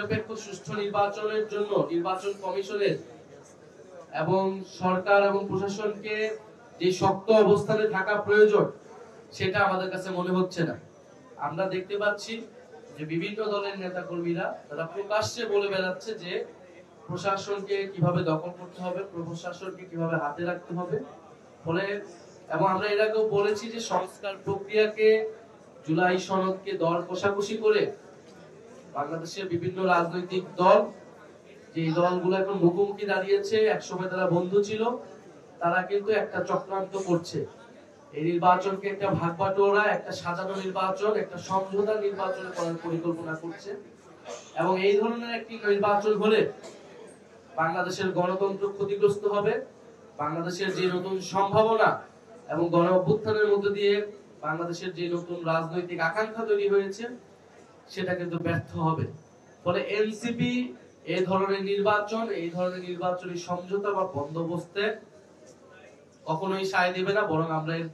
নিরপেক্ষ সুষ্ঠু নির্বাচনের জন্য নির্বাচন কমিশনের এবং সরকার এবং প্রশাসনকে যে শক্ত অবস্থানে থাকা প্রয়োজন সেটা আমাদের কাছে মনে হচ্ছে না। আমরা দেখতে পাচ্ছি যে বিভিন্ন দলের নেতা কর্মীরা তারা প্রকাশ্যে বলে বেড়াচ্ছে যে প্রশাসনকে কিভাবে দখল করতে হবে, প্রশাসনকে কিভাবে হাতে রাখতে হবে। ফলে এবং আমরা এর আগেও বলেছি যে সংস্কার প্রক্রিয়াকে, জুলাই সনদকে দর কষাকষি করে বাংলাদেশের বিভিন্ন রাজনৈতিক দল, যে দলগুলো এখন মুখোমুখি দাঁড়িয়েছে, একসময় তারা বন্ধু ছিল, তারা কিন্তু একটা চক্রান্ত করছে। এই নির্বাচনকে একটা ভাগবাটোয়ারা, একটা সাজানো নির্বাচন, একটা সমঝোতা নির্বাচন করার পরিকল্পনা করছে। এবং এই ধরনের একটি নির্বাচন হলে বাংলাদেশের গণতন্ত্র ক্ষতিগ্রস্ত হবে। বাংলাদেশের যে নতুন সম্ভাবনা এবং গণ অভ্যুত্থানের মধ্য দিয়ে বাংলাদেশের যে নতুন রাজনৈতিক আকাঙ্ক্ষা তৈরি হয়েছে সেটা কিন্তু ব্যর্থ হবে। ফলে এনসিপি এই ধরনের নির্বাচনী সমঝোতা বা বন্দোবস্তে কখনোই সায় দেবে না, বরং আমরা এর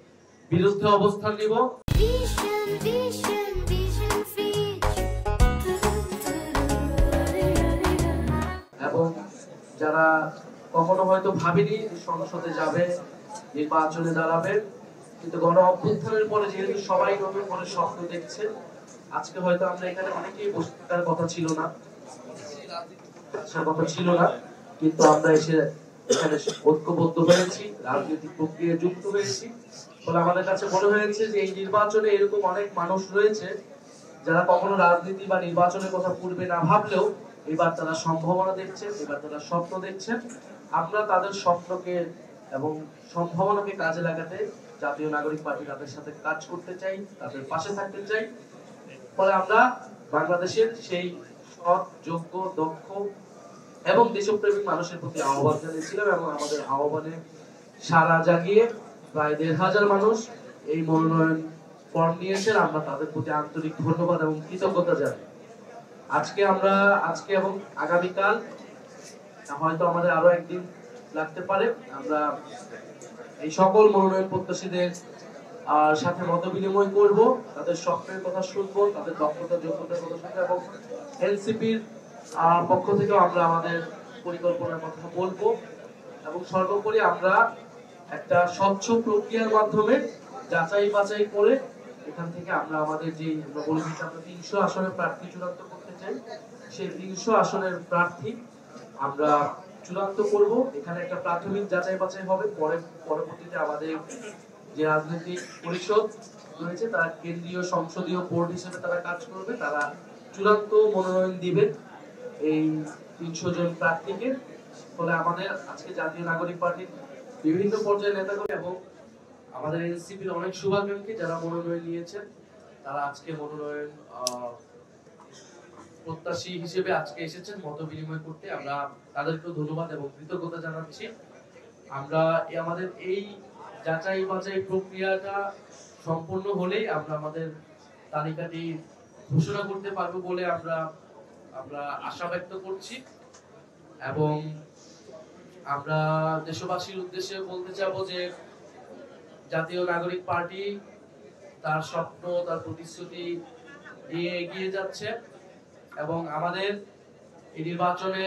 বিরুদ্ধে অবস্থান নিব। এবং যারা কখনো হয়তো ভাবেনি সংসদে যাবে, নির্বাচনে দাঁড়াবে, কিন্তু গণ অভ্যুত্থানের পরে যেহেতু সবাই নতুন করে স্বপ্ন দেখছে, আজকে হয়তো আমরা এখানে অনেকেই বসবার কথা ছিল না, কিন্তু আমরা এখানে ঐক্যবদ্ধ হয়েছি, রাজনৈতিক প্রক্রিয়ায় যুক্ত হয়েছি। ফলে আমাদের কাছে মনে হয়েছে যে এই নির্বাচনে এরকম অনেক মানুষ রয়েছে যারা কখনো রাজনীতি বা নির্বাচনের কথা পূর্বে না ভাবলেও এবার তারা সম্ভাবনা দেখছেন, এবার তারা স্বপ্ন দেখছেন। আমরা তাদের স্বপ্নকে এবং সম্ভাবনাকে কাজে লাগাতে জাতীয় নাগরিক পার্টি তাদের সাথে কাজ করতে চাই, তাদের পাশে থাকতে চাই। ফলে আমরা বাংলাদেশের সেই সৎ, যোগ্য, দক্ষ এবং দেশপ্রেমিক মানুষের প্রতি আহ্বান জানিয়েছিলাম এবং আমাদের আহ্বানে সাড়া জাগিয়ে প্রায় ১,৫০০ মানুষ এই মনোনয়ন ফর্ম নিয়েছেন। আমরা তাদের প্রতি আন্তরিক ধন্যবাদ এবং কৃতজ্ঞতা জানাই। আজকে এবং আগামীকাল হয়তো আমাদের আরো একদিন লাগতে পারে, আমরা এই সকল মনোনয়ন প্রত্যাশীদের সাথে মত বিনিময় করব, তাদের স্বপ্নের কথা শুনবো, তাদের দক্ষতা যোগ্যতার কথা শুনবো এবং এনসিপির পক্ষ থেকেও আমরা আমাদের পরিকল্পনার কথা বলবো। এবং সর্বোপরি আমরা একটা স্বচ্ছ প্রক্রিয়ার মাধ্যমে যাচাই বাছাই করে এখান থেকে আমরা আমাদের যে আমরা বলেছি আমরা ৩০০ আসনের প্রার্থী চূড়ান্ত করতে চাই, সেই ৩০০ আসনের প্রার্থী আমরা চূড়ান্ত করব। এখানে একটা প্রাথমিক যাচাই বাছাই হবে, পরবর্তীতে আমাদের যে রাজনৈতিক পরিষদ রয়েছে তারা কেন্দ্রীয় সংসদীয় বোর্ড হিসেবে তারা কাজ করবে, তারা চূড়ান্ত মনোনয়ন দিবে এই ৩০০ জন প্রার্থীকে। ফলে আমাদের আজকে জাতীয় নাগরিক পার্টির বিভিন্ন পর্যায়ের নেতাকর্মী এবং আমাদের এনসিপির অনেক শুভাকাঙ্ক্ষী যারা মনোনয়ন নিয়েছেন, তারা আজকে মনোনয়ন প্রত্যাশী হিসেবে আজকে এসেছেন মত বিনিময় করতে। আমরা তাদেরকে ধন্যবাদ এবং কৃতজ্ঞতা জানাচ্ছি। আমরা আমাদের এই যাচাই বাছাই প্রক্রিয়াটা সম্পূর্ণ হলেই আমরা আমাদের তালিকাটি ঘোষণা করতে পারবো বলে আমরা আশা ব্যক্ত করছি। এবং আমরা দেশবাসীর উদ্দেশ্যে বলতে চাবো যে জাতীয় নাগরিক পার্টি তার স্বপ্ন, তার প্রতিশ্রুতি নিয়ে এগিয়ে যাচ্ছে এবং আমাদের এই নির্বাচনে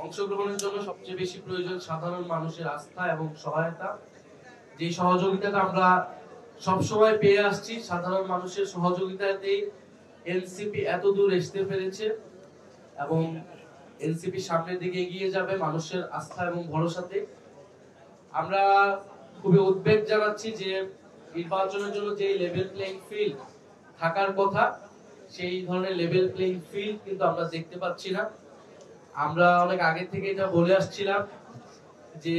অংশগ্রহণের জন্য সবচেয়ে বেশি প্রয়োজন সাধারণ মানুষের আস্থা এবং সহায়তা। যে সহযোগিতাটা আমরা সবসময় পেয়ে আসছি, সাধারণ মানুষের সহযোগিতাতেই এনসিপি এত দূর আসতে পেরেছে এবং এনসিপি সামনের দিকে এগিয়ে যাবে মানুষের আস্থা এবং ভরসাতে। আমরা খুবই উদ্বেগ জানাচ্ছি যে নির্বাচনের জন্য যে লেভেল প্লেইং ফিল্ড থাকার কথা, সেই ধরনের লেভেল প্লেইং ফিল্ড কিন্তু আমরা দেখতে পাচ্ছি না। আমরা অনেক আগে থেকে এটা বলে আসছিলাম যে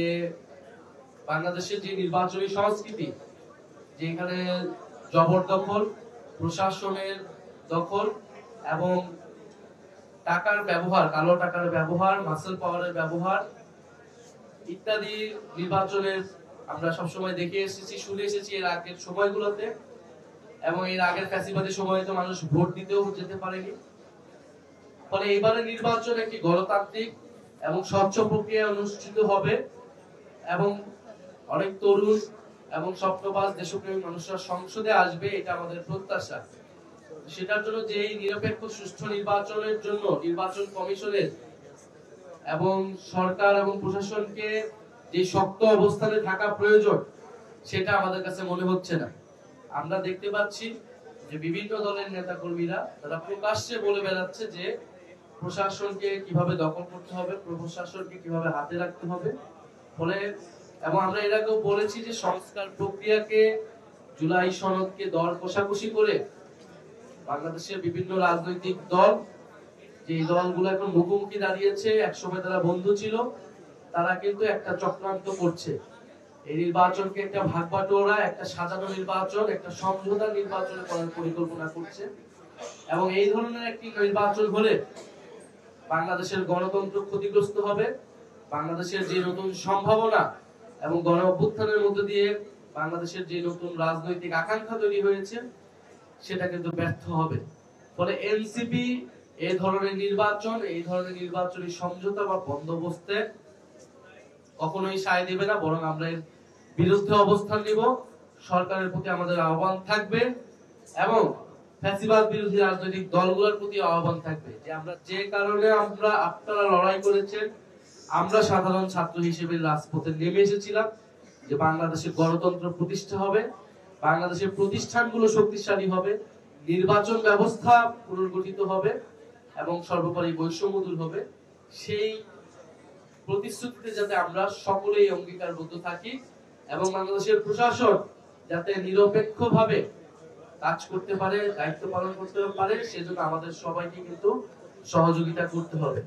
বাংলাদেশের যে নির্বাচনী সংস্কৃতি, যেখানে জবরদখল, প্রশাসনের দখল এবং টাকার ব্যবহার, কালো টাকার ব্যবহার, মাসেল পাওয়ারের ব্যবহার ইত্যাদি নির্বাচনের আমরা সবসময় দেখে এসেছি, শুনে এসেছি এর আগের সময়গুলোতে। এবং এর আগের ফ্যাসিবাদী সময়ে তো মানুষ ভোট দিতেও যেতে পারেনি। ফলে এবারে নির্বাচন একটি গণতান্ত্রিক এবং স্বচ্ছ প্রক্রিয়ায় অনুষ্ঠিত হবে এবং অনেক তরুণ এবং স্বপ্নবাজ দেশপ্রেমী মানুষরা সংসদে আসবে, এটা আমাদের প্রত্যাশা। সেটার জন্য যে এই নিরপেক্ষ সুষ্ঠু নির্বাচনের জন্য নির্বাচন কমিশনের এবং সরকার এবং প্রশাসনকে যে শক্ত অবস্থানে থাকা প্রয়োজন সেটা আমাদের কাছে মনে হচ্ছে না। আমরা দেখতে পাচ্ছি যে বিভিন্ন দলের নেতা কর্মীরা তারা প্রকাশ্যে বলে বেড়াচ্ছে যে প্রশাসনকে কিভাবে দখল করতে হবে, প্রশাসনকে কিভাবে হাতে রাখতে হবে। ফলে এবং আমরা এর আগেও বলেছি যে সংস্কার প্রক্রিয়াকে, জুলাই সনদকে দর কষাকষি করে বাংলাদেশের বিভিন্ন রাজনৈতিক দল, যে দলগুলো এখন মুখোমুখি দাঁড়িয়েছে, একসময় তারা বন্ধু ছিল, তারা কিন্তু একটা চক্রান্ত করছে। এই নির্বাচনকে একটা ভাগবাটোয়ারা, একটা সাজানো নির্বাচন, একটা সমঝোতা নির্বাচন করার পরিকল্পনা করছে। এবং এই ধরনের একটি নির্বাচন হলে বাংলাদেশের গণতন্ত্র ক্ষতিগ্রস্ত হবে। বাংলাদেশের যে নতুন সম্ভাবনা এবং গণ অভ্যুত্থানের মধ্য দিয়ে বাংলাদেশের যে নতুন রাজনৈতিক আকাঙ্ক্ষা তৈরি হয়েছে সেটা কিন্তু ব্যর্থ হবে। ফলে এনসিপি এই ধরনের নির্বাচনী সমঝোতা বা বন্দোবস্তে কখনোই সায় দেবে না, বরং আমরা এর বিরুদ্ধে অবস্থান নিব। সরকারের প্রতি আমাদের আহ্বান থাকবে এবং ফ্যাসিবাদ বিরোধী রাজনৈতিক দলগুলোর প্রতি আহ্বান থাকবে যে আমরা যে কারণে আপনারা লড়াই করেছেন, আমরা সাধারণ ছাত্র হিসেবে রাজপথে নেমে এসেছিলাম যে বাংলাদেশের গণতন্ত্র প্রতিষ্ঠা হবে, বাংলাদেশের প্রতিষ্ঠানগুলো শক্তিশালী হবে, নির্বাচন ব্যবস্থা পুনর্গঠিত হবে এবং সর্বোপরি বৈষম্য দূর হবে। সেই প্রতিশ্রুতিতে যাতে আমরা সকলেই অঙ্গীকারবদ্ধ থাকি এবং বাংলাদেশের প্রশাসন যাতে নিরপেক্ষভাবে কাজ করতে পারে, দায়িত্ব পালন করতে পারে, সেজন্য আমাদের সবাইকে কিন্তু সহযোগিতা করতে হবে।